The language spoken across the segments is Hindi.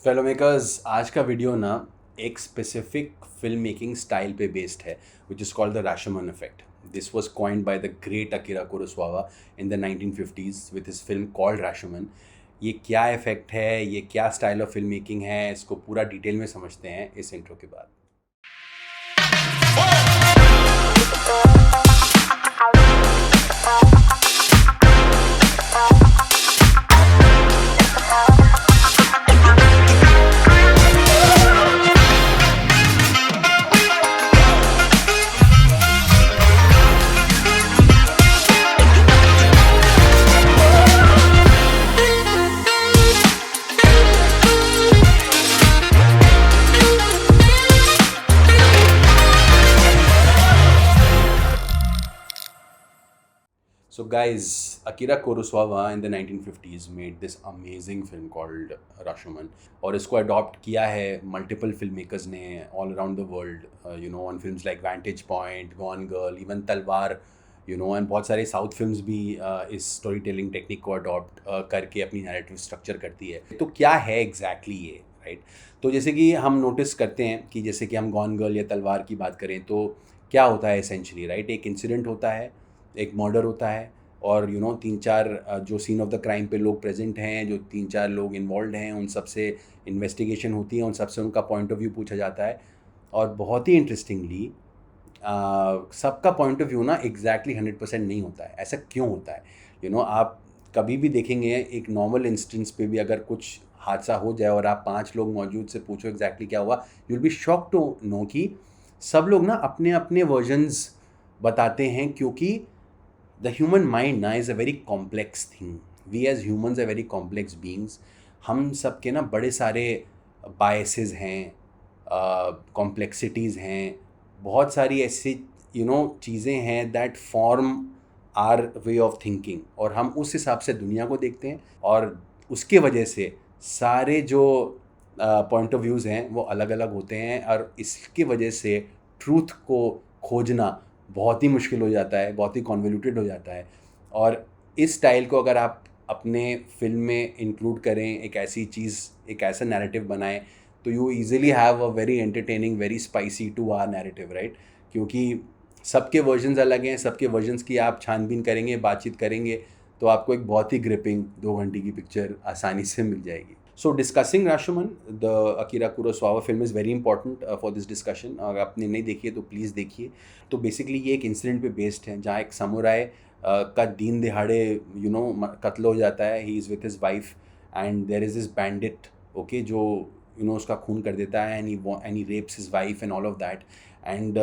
फेलो मेकर्स, आज का वीडियो ना एक स्पेसिफिक फिल्म मेकिंग स्टाइल पे बेस्ड है which is called the Rashomon effect. This was coined by the great Akira Kurosawa in the 1950s with his film called Rashomon. ये क्या इफेक्ट है, ये क्या स्टाइल ऑफ फिल्म मेकिंग है, इसको पूरा डिटेल में समझते हैं इस इंट्रो के बाद. So guys, Akira Kurosawa in the 1950s made this amazing film called Rashomon. और इसको अडॉप्ट किया है मल्टीपल फिल्म मेकर्स ने all around the world, on films like vantage point, gone girl, even तलवार, एंड बहुत सारे साउथ फिल्म्स भी इस स्टोरी टेलिंग टेक्निक को अडॉप्ट करके अपनी नैरेटिव स्ट्रक्चर करती है. तो क्या है एग्जैक्टली ये, राइट? तो जैसे कि हम नोटिस करते हैं कि जैसे कि हम गॉन गर्ल या तलवार की बात करें तो क्या होता है एसेंशली, राइट? एक इंसिडेंट होता है, एक मर्डर होता है और तीन चार जो सीन ऑफ द क्राइम पे लोग प्रेजेंट हैं, जो तीन चार लोग इन्वॉल्व हैं, उन सब से इन्वेस्टिगेशन होती है, उन सब से उनका पॉइंट ऑफ व्यू पूछा जाता है. और बहुत ही इंटरेस्टिंगली सबका पॉइंट ऑफ व्यू ना एग्जैक्टली 100% नहीं होता है. ऐसा क्यों होता है? आप कभी भी देखेंगे एक नॉर्मल इंस्टेंस पे भी अगर कुछ हादसा हो जाए और आप 5 लोग मौजूद से पूछो एग्जैक्टली क्या हुआ, you will be shock to know कि सब लोग ना अपने अपने वर्जन्स बताते हैं, क्योंकि the human mind ना is a very complex thing. We as humans are very complex beings. हम सब के ना बड़े सारे biases हैं, complexities हैं, बहुत सारी ऐसी चीज़ें हैं that form our way of thinking, और हम उस हिसाब से दुनिया को देखते हैं और उसके वजह से सारे जो पॉइंट ऑफ व्यूज़ हैं वो अलग अलग होते हैं, और इसकी वजह से ट्रूथ को खोजना बहुत ही मुश्किल हो जाता है, बहुत ही कॉन्वोल्यूटेड हो जाता है. और इस स्टाइल को अगर आप अपने फिल्म में इंक्लूड करें, एक ऐसी चीज़, एक ऐसा नैरेटिव बनाएं, तो you easily have a very entertaining, very spicy to our narrative, right? क्योंकि सबके वर्जन्स अलग हैं, सबके वर्जन्स की आप छानबीन करेंगे, बातचीत करेंगे, तो आपको एक बहुत ही ग्रिपिंग 2 घंटे की पिक्चर आसानी से मिल जाएगी. So discussing Rashomon, the Akira Kurosawa film is very important for this discussion. अगर आपने नहीं देखी है तो प्लीज़ देखिए. तो बेसिकली ये एक इंसिडेंट पे बेस्ड है जहाँ एक समुराई का दीन दिहाड़े कत्ल हो जाता है. He is with his wife and there is this bandit, okay, जो उसका खून कर देता है, and he rapes his wife and all of that. And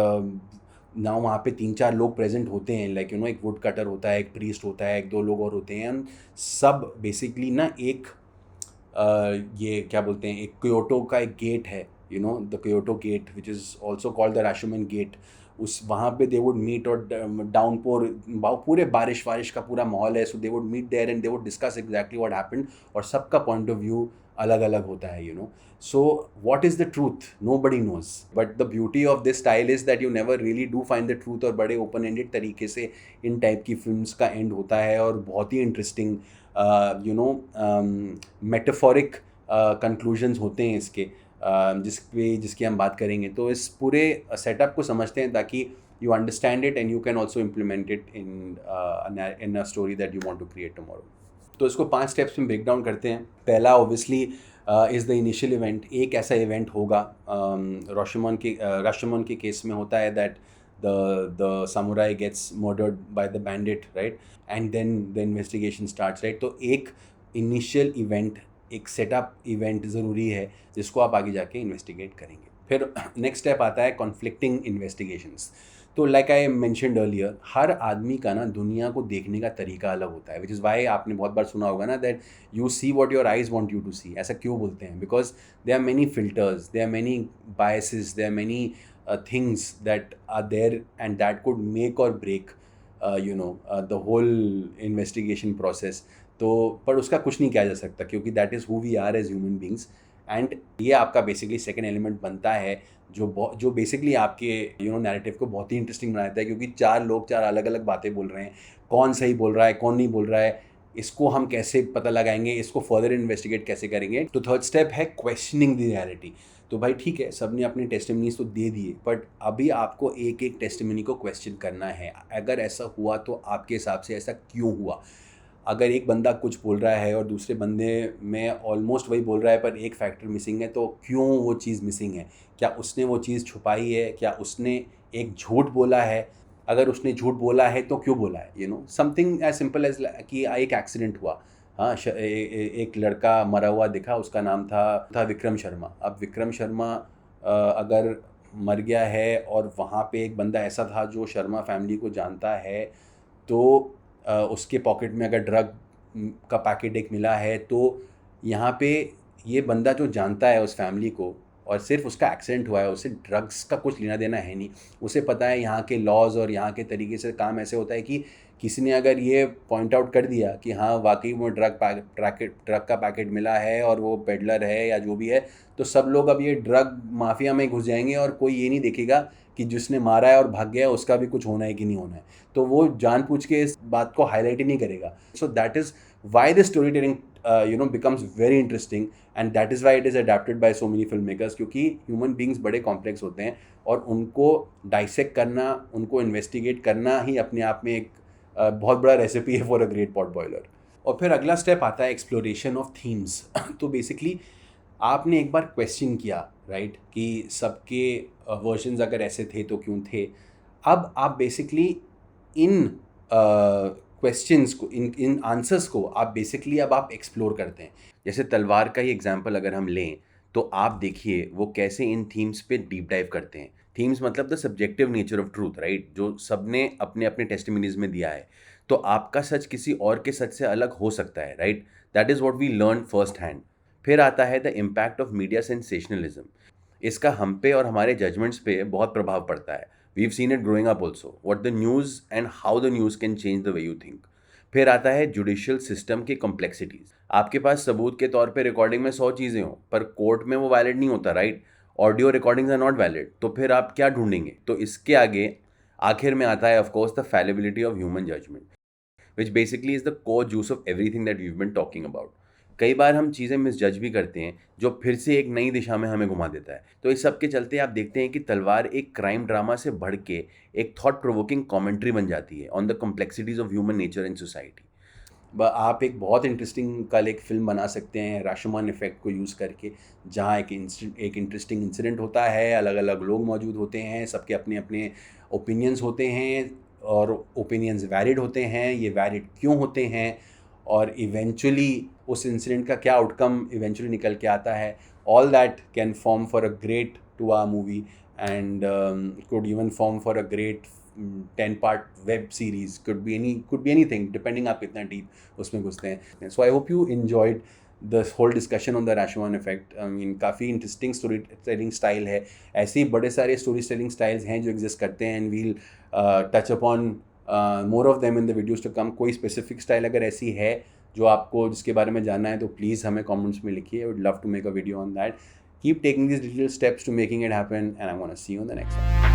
ना वहाँ पे 3-4 लोग प्रेजेंट होते हैं, लाइक एक वुड कटर होता है, एक प्रीस्ट होता है, 1-2 लोग और होते हैं. सब बेसिकली ना एक ये क्या बोलते हैं, एक क्योटो का एक गेट है, the Kyoto gate which is also called the Rashomon gate. उस वहाँ पे दे वुड मीट, और डाउनपोर, पूरे बारिश का पूरा माहौल है. So they would meet there and they would discuss exactly what happened, और सबका पॉइंट ऑफ व्यू अलग अलग होता है. So what is the truth, nobody knows, but the beauty of this style is that you never really do find the truth. और बड़े ओपन एंडेड तरीके से इन टाइप की फिल्म्स का एंड होता है, और बहुत ही इंटरेस्टिंग मेटाफोरिक कंक्लूजन्स होते हैं इसके, जिसकी हम बात करेंगे. तो इस पूरे सेटअप को समझते हैं ताकि you understand it and you can also implement it in a story that you want to create tomorrow. तो इसको 5 स्टेप्स में ब्रेक डाउन करते हैं. पहला obviously is the initial event. एक ऐसा इवेंट होगा राशोमन के केस में होता है that the samurai gets murdered by the bandit, right? And then the investigation starts, right? तो एक initial event, एक setup event ज़रूरी है जिसको आप आगे जाके इन्वेस्टिगेट करेंगे. फिर नेक्स्ट स्टेप आता है कॉन्फ्लिक्टिंग इन्वेस्टिगेशंस. तो लाइक आई मैंशनड अर्लियर, हर आदमी का ना दुनिया को देखने का तरीका अलग होता है, विच इज़ वाई आपने बहुत बार सुना होगा ना that you see what your eyes want you to see. ऐसा क्यों बोलते हैं? Because they are many filters, they are many biases, they are many things that are there and that could make or break the whole investigation process. तो पर उसका कुछ नहीं किया जा सकता, क्योंकि that is who we are as human beings. And ये आपका बेसिकली सेकेंड एलिमेंट बनता है जो बेसिकली आपके नैरेटिव को बहुत ही इंटरेस्टिंग बनाता है, क्योंकि 4 लोग 4 अलग अलग बातें बोल रहे हैं. कौन सही बोल रहा है, कौन नहीं बोल रहा है, इसको हम कैसे पता लगाएंगे, इसको फर्दर इन्वेस्टिगेट कैसे करेंगे। तो थर्ड स्टेप है क्वेश्चनिंग द रियलिटी। तो भाई ठीक है, सबने अपनी टेस्टिमनीज तो दे दिए, बट अभी आपको एक एक टेस्टिमनी को क्वेश्चन करना है। अगर ऐसा हुआ तो आपके हिसाब से ऐसा क्यों हुआ। अगर एक बंदा कुछ बोल रहा है और दूसरे बंदे में ऑलमोस्ट वही बोल रहा है पर एक फैक्टर मिसिंग है, तो क्यों वो चीज़ मिसिंग है? क्या उसने वो चीज़ छुपाई है? क्या उसने एक झूठ बोला है? अगर उसने झूठ बोला है तो क्यों बोला है? समथिंग एज सिंपल एज कि एक एक्सीडेंट हुआ, हाँ, एक लड़का मरा हुआ दिखा, उसका नाम था विक्रम शर्मा। अब विक्रम शर्मा अगर मर गया है और वहाँ पे एक बंदा ऐसा था जो शर्मा फैमिली को जानता है, तो उसके पॉकेट में अगर ड्रग का पैकेट एक मिला है, तो यहाँ पे ये बंदा जो जानता है उस फैमिली को, और सिर्फ उसका एक्सीडेंट हुआ है, उसे ड्रग्स का कुछ लेना देना है नहीं। उसे पता है यहाँ के लॉज और यहाँ के तरीके से काम ऐसे होता है कि किसी ने अगर ये पॉइंट आउट कर दिया कि हाँ वाकई वो ड्रग का पैकेट मिला है और वो पेडलर है या जो भी है, तो सब लोग अब ये ड्रग माफिया में घुस जाएंगे और कोई ये नहीं देखेगा कि जिसने मारा है और भाग गया है उसका भी कुछ होना है कि नहीं होना है। तो वो जानबूझ के इस बात को हाईलाइट ही नहीं करेगा। So that is why the story telling becomes very interesting, and that is why it is adapted by so many filmmakers, क्योंकि ह्यूमन बींग्स बड़े कॉम्प्लेक्स होते हैं और उनको डाइसेक्ट करना, उनको इन्वेस्टिगेट करना ही अपने आप में एक बहुत बड़ा रेसिपी है for a great pot boiler. और फिर अगला स्टेप आता है एक्सप्लोरेशन ऑफ थीम्स। तो बेसिकली आपने एक बार क्वेश्चन किया, राइट, कि सबके वर्जन्स अगर ऐसे थे तो क्यों थे। अब आप बेसिकली इन क्वेश्चंस को, इन आंसर्स को आप बेसिकली अब आप एक्सप्लोर करते हैं। जैसे तलवार का ही एग्जांपल अगर हम लें, तो आप देखिए वो कैसे इन थीम्स पे डीप डाइव करते हैं। थीम्स मतलब the subjective nature of truth, right, जो सबने अपने अपने टेस्टिमनीज में दिया है। तो आपका सच किसी और के सच से अलग हो सकता है, right, that is what we learn first hand. फिर आता है the impact of media sensationalism. इसका हम पे और हमारे जजमेंट्स पे बहुत प्रभाव पड़ता है। We've seen it growing up also, what the news and how the news can change the way you think. फिर आता है जुडिशियल सिस्टम की कॉम्प्लेक्सिटीज। आपके पास सबूत के तौर पे रिकॉर्डिंग में 100 चीज़ें हों, पर कोर्ट में वो वैलिड नहीं होता, right. Audio recordings are not valid, तो फिर आप क्या ढूंढेंगे? तो इसके आगे आखिर में आता है of course the fallibility of human judgement, which basically is the core juice of everything that we've been talking about. कई बार हम चीज़ें मिसजज भी करते हैं, जो फिर से एक नई दिशा में हमें घुमा देता है। तो इस सब के चलते आप देखते हैं कि तलवार एक क्राइम ड्रामा से बढ़ के एक थॉट प्रोवोकिंग कॉमेंट्री बन जाती है on the complexities of human nature and society. आप एक बहुत इंटरेस्टिंग कल एक फिल्म बना सकते हैं राशोमान इफेक्ट को यूज़ करके, जहाँ एक इंटरेस्टिंग इंसिडेंट होता है, अलग अलग लोग मौजूद होते हैं, सबके अपने अपने ओपिनियंस होते हैं और ओपिनियंस वैलिड होते हैं। ये वैलिड क्यों होते हैं और इवेंचुअली उस इंसिडेंट का क्या आउटकम इवेंचुअली निकल के आता है, all that can form for a great 2 hour movie and could even form for a great 10-part web series, could be anything depending आप कितना deep उसमें घुसते हैं। So I hope you enjoyed this whole discussion on the Rashomon effect. I mean, काफ़ी इंटरेस्टिंग स्टोरी टेलिंग स्टाइल है। ऐसे ही बड़े सारे स्टोरी टेलिंग स्टाइल्स हैं जो एग्जिस्ट करते हैं, and we'll touch upon more of them in the videos to come. कोई स्पेसिफिक स्टाइल अगर ऐसी है जो आपको जिसके बारे में जानना है, तो प्लीज़ हमें कमेंट्स में लिखिए। I would love to make a video on that. Keep taking these little steps to making it happen, and I want to see you on the next one.